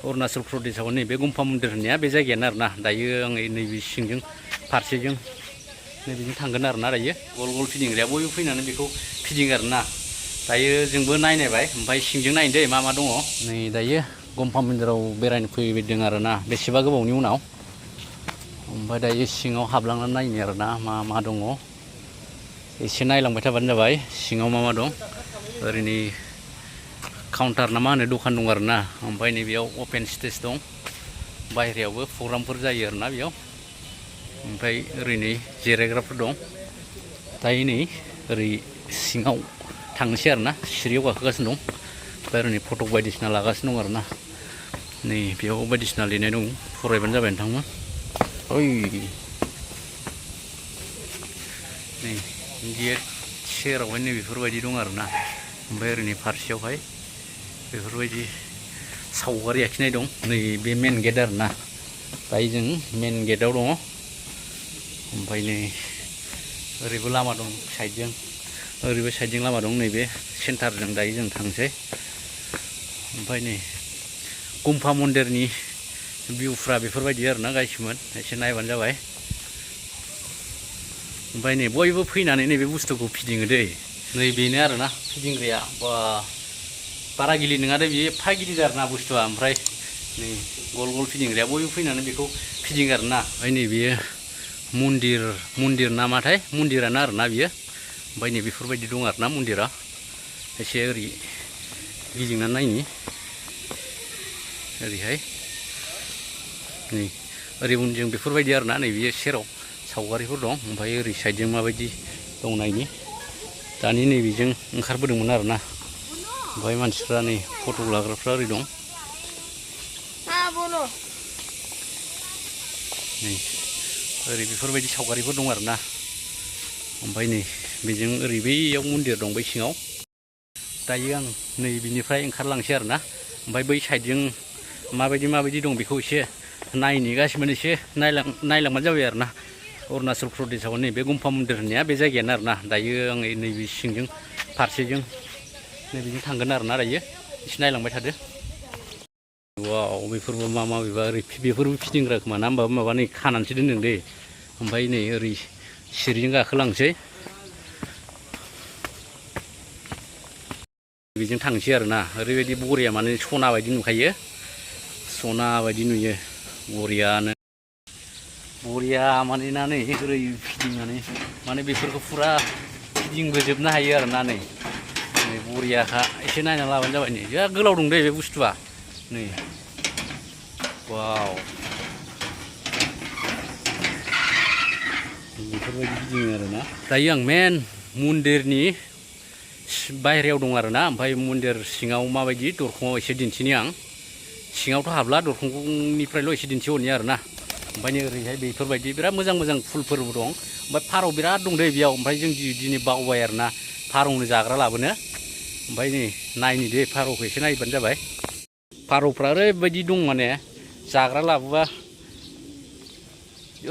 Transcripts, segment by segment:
अरुणाचल प्रदेशआव नैबे गुम्फा मन्दिर होननाया बे जायगायानो आरोना दायो आं नैबे सिंजों फारसेजों नैबेजों थांगोन आरोना दायो गल गल फिदिंग्राया बयबो फैनानै बेखौ फिदिङो आरोना दायो जोंबो नायनायबाय ओमफ्राय सिंजों नायनो दै मा मा दङ नै दायो गुम्फा मन्दिराव बेरायनो फैदों आरोना बेसेबा गोबावनि उनाव ओमफ्राय दायो सिङाव हाबलांनानै नायनो आरोना मा मा दङ एसे नायलांबाय थाबानो जाबाय सिङाव मा मा दं ओरैनो काउन्टार ना मा होनो दखान दं आरोना ओमफ्राय नैबेयाव अपेन स्टेज दं बायहेरायावबो प्रग्रामफोर जायो आरोना बेयाव ओमफ्राय ओरैनो जिरायग्राफोर दं दायो नै ओरै सिङाव थांनोसै आरोना सिरियाव गाखोगासिनो दं ओमफ्राय ओरैनो फटक बायदिसिना लागासिनो दं आरोना नै बेयाव बायदिसिना लिरनाय दं फरायबानो जाबाय नोंथांमोन ओइ नै गेट सेरावहाय नै बेफोरबायदि दं आरोना ओमफ्राय ओरैनो फारसेयावहाय बेफोरबायदि सावगारि आखिनाय दं नै बे मेन गेट आरोना दायो जों मेन गेटआव दङ ओमफ्राय नै ओरैबो लामा दं साइडजों ओरैबो साइडजों लामा दं नैबे सेन्टारजों दायो जों थांसै ओमफ्राय नै गुम्फा मन्दिरनि भिउफ्रा बेफोरबायदि आरोना गासिमोन एसे नायबानो जाबाय ओमफ्राय नै बयबो फैनानै नैबे बुस्थुखौ फिदिङो दै नै बेनो आरोना फिदिंग्राया बा बारा गिलिर नङा दे बेयो एफा गिलिर आरोना बुस्थुआ ओमफ्राय नै गल गल फिदिंग्राया बयबो फैनानै बेखौ फिदिङो आरोना ओमफ्राय नै बेयो मन्दिर नामाथाय मन्दिरानो आरोना बियो ओमफ्राय नै बेफोरबायदि दं आरोना मन्दिरा एसे ओरै गिदिंनानै नायनि ओरैहाय नै ओरै उनजों बेफोरबायदि आरोना नै बेयो सेराव सावगारिफोर दं ओमफ्राय ओरै साइडजों माबायदि दं नायनि दानि नैबेजों ओंखारबोदोंमोन आरोना ओमफ्राय मानसिफ्रा नै फट' लाग्राफ्रा ओरै दं नै ओरै बेफोरबायदि सावगारिफोर दं आरोना ओमफ्राय नै बेजों ओरै बैयाव मन्दिर दं बै सिङाव दायो आं नै बिनिफ्राय ओंखारलांसै आरोना ओमफ्राय बै साइडजों माबायदि दं बेखौ एसे नायनि गासिबो एसे नायलांबानो जाबाय आरोना अरुणाचल प्रदेशआव नैबे गुम्फा मन्दिर होननाया बे जायगायानो आरोना दायो आं नैबे सिंजों फारसेजों नैबेजों थांगोन आरोना दायो एसे नायलांबाय थादो वाव बेफोरबो मा बेबा ओरै बेफोरबो फिदिंग्रा खोमा ना होमबाबो माबा नै खानानैसो दोनदों दे ओमफ्राय नै ओरै सिरिजों गाखोलांसै बेजों थांसै आरोना ओरैबायदि बरिया माने सना बायदि नुखायो सना बायदि नुयो बरिया माने ना नै ओरै फिदिंनानै माने बेफोरखौ फुरा फिदिंबोजोबनो हायो आरोना नै बरियाखा एसे नायना लाबानो जाबाय नै जा गोलाव दं दे बे बुस्थुआ नै वाव बेफोरबायदि गिदिङो आरोना दायो आं मेन मन्दिरनि बायहेरायाव दं आरोना ओमफ्राय मन्दिर सिङाव माबायदि दरखङाव एसे दिन्थिनि आं सिङावथ' हाबला दरखंनिफ्रायल' एसे दिन्थिहरनि आरोना ओमफ्राय नै ओरैहाय बेफोरबायदि बिराद मोजां फुलफोरबो दं ओमफ्राय फारौ बिराद दं दे बेयाव ओमफ्राय जों दिनै बावबाय आरोना फारौनो जाग्रा लाबोनो ओमफ्राय नै नायनि दे फारौखौ एसे नायबानो जाबाय फारौफ्रा ओरैबायदि दं माने जाग्रा लाबोबा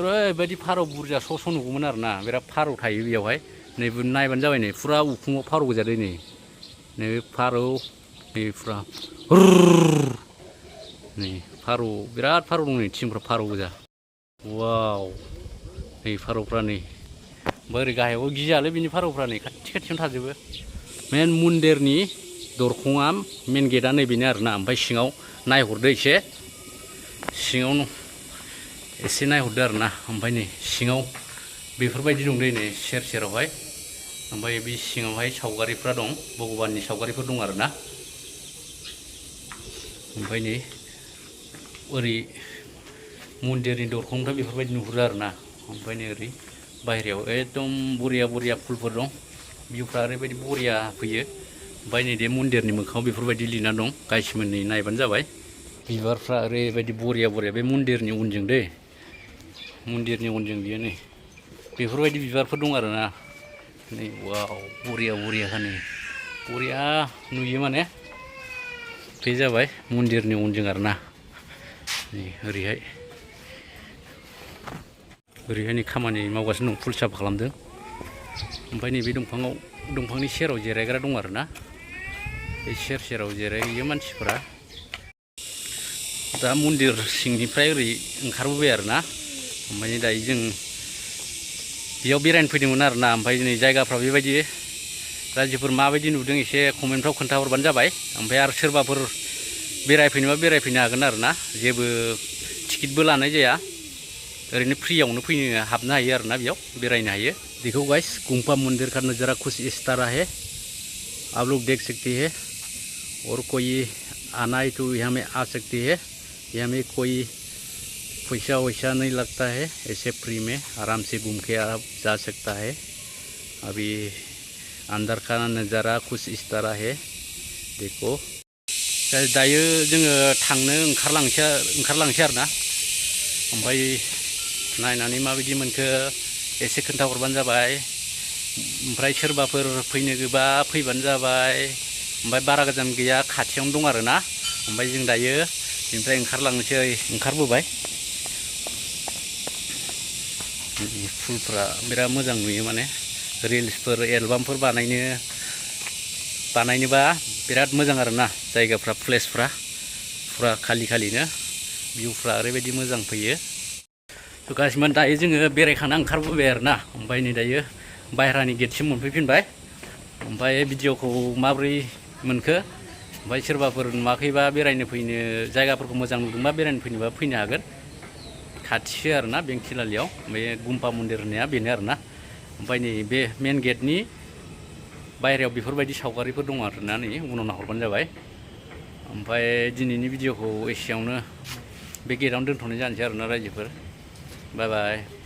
ओरैबायदि फारौ बुरजा स' नुगौमोन आरोना बिराद फारौ थायो बेयावहाय नैबे नायबानो जाबाय नै फुरा उखुमाव फारौ गोजा दै नै फारौ नै फुरा नै फारौ बिराद फारौ दं नै थिंफ्रा फारौ गोजा वाव नै फारौफ्रा नै ओमफ्राय ओरै गाहायावबो गियालै बिनि फारौफ्रा नै खाथियावनो थाजोबो मेन मन्दिरनि दरखङा मेन गेटआ नैबेनो आरोना ओमफ्राय सिङाव नायहरदो सिङाव एसे नायहरदो आरोना ओमफ्राय नै सिङाव बेफोरबायदि दं दै नै सेरावहाय ओमफ्राय बे सिङावहाय सावगारिफ्रा दं भगबाननि सावगारिफोर दं आरोना ओमफ्राय नै ओरै मन्दिरनि दरखंनिफ्राय बेफोरबायदि नुहुरो आरोना ओमफ्राय नै ओरै बायहेरायाव एकदम बरिया फुलफोर दं भिउफ्रा ओरैबायदि बरिया फैयो ओमफ्राय नै बे मन्दिरनि मोखाङाव बेफोरबायदि लिरना दं गासिबो नै नायबानो जाबाय बिबारफ्रा ओरैबायदि बरिया बे मन्दिरनि उनजों दै मन्दिरनि उनजों बियो नै बेफोरबायदि बिबारफोर दं आरोना नै वाव बरियाखा नै बरिया नुयो माने बे जाबाय मन्दिरनि उनजों आरोना नै ओरैहाय नै खामानि मावगासिनो दं फुल साफा खालामदों ओमफ्राय नैबे दंफांनि सेराव जिरायग्रा दं आरोना बे सेराव जिरायो मानसिफोरा दा मन्दिर सिंनिफ्राय ओरै ओंखारबोबाय आरोना ओमफ्राय दायो जों बेयाव बेरायनो फैदोंमोन आरोना ओमफ्राय नै जायगाफ्रा बेबायदि रायजोफोर माबायदि नुदों एसे कमेन्टफ्राव खोन्थाहरबानो जाबाय ओमफ्राय आरो सोरबाफोर बेरायफैनोबा बेरायफैनो हागोन आरोना जेबो टिकेटबो लानाय जाया ओरैनो फ्रियावनो फैनो हाबनो हायो आरोना बेयाव बेरायनो हायो देखो गाइस गुम्फा मंदिर का नज़ारा कुछ इस तरह है आप लोग देख सकते हैं और कोई आना है तो यहाँ में आ सकती है यहाँ में कोई पैसा वैसा नहीं लगता है ऐसे फ्री में आराम से घूम के आप जा सकता है अभी अंदर का नज़ारा कुछ इस तरह है देखो दायो जोङो थांनो ओंखारलांसै आरोना ओमफ्राय नायनानै माबायदि मोनखो एसे खोन्थाहरबानो जाबाय ओमफ्राय सोरबाफोर फैनो गोबा फैबानो जाबाय ओमफ्राय बारा गोजान गैया खाथियावनो दं आरोना ओमफ्राय जों दायो बेनिफ्राय ओंखारबोबाय फुलफ्रा बिराद मोजां नुयो माने रिल्सफोर एलबामफोर बानायनोबा बिराद मोजां आरोना जायगाफ्रा प्लेसफ्रा फुरा खालिनो भिउफ्रा ओरैबायदि मोजां फैयो थ' गासिबो दायो जोङो बेरायखाना ओंखारबोबाय आरोना ओमफ्राय नै दायो बायह्रानि गेटसिम मोनफैफिनबाय ओमफ्राय भिडिअखौ माबोरै मोनखो ओमफ्राय सोरबाफोर नुवाखैबा बेरायनो फैनो जायगाफोरखौ मोजां नुदोंबा बेरायनो फैनोबा फैनो हागोन खाथिसो आरोना बेंथिलालियाव बे गुम्फा मन्दिर होननाया बेनो आरोना ओमफ्राय नै बे मेन गेटनि बायह्रायाव बेफोरबायदि सावगारिफोर दङ आरोना नै उनाव नाहरबानो जाबाय ओमफ्राय दिनैनि भिडिअखौ एसेयावनो बे गेटआवनो दोनथ'नाय जानोसै आरोना रायजोफोर बाय बाय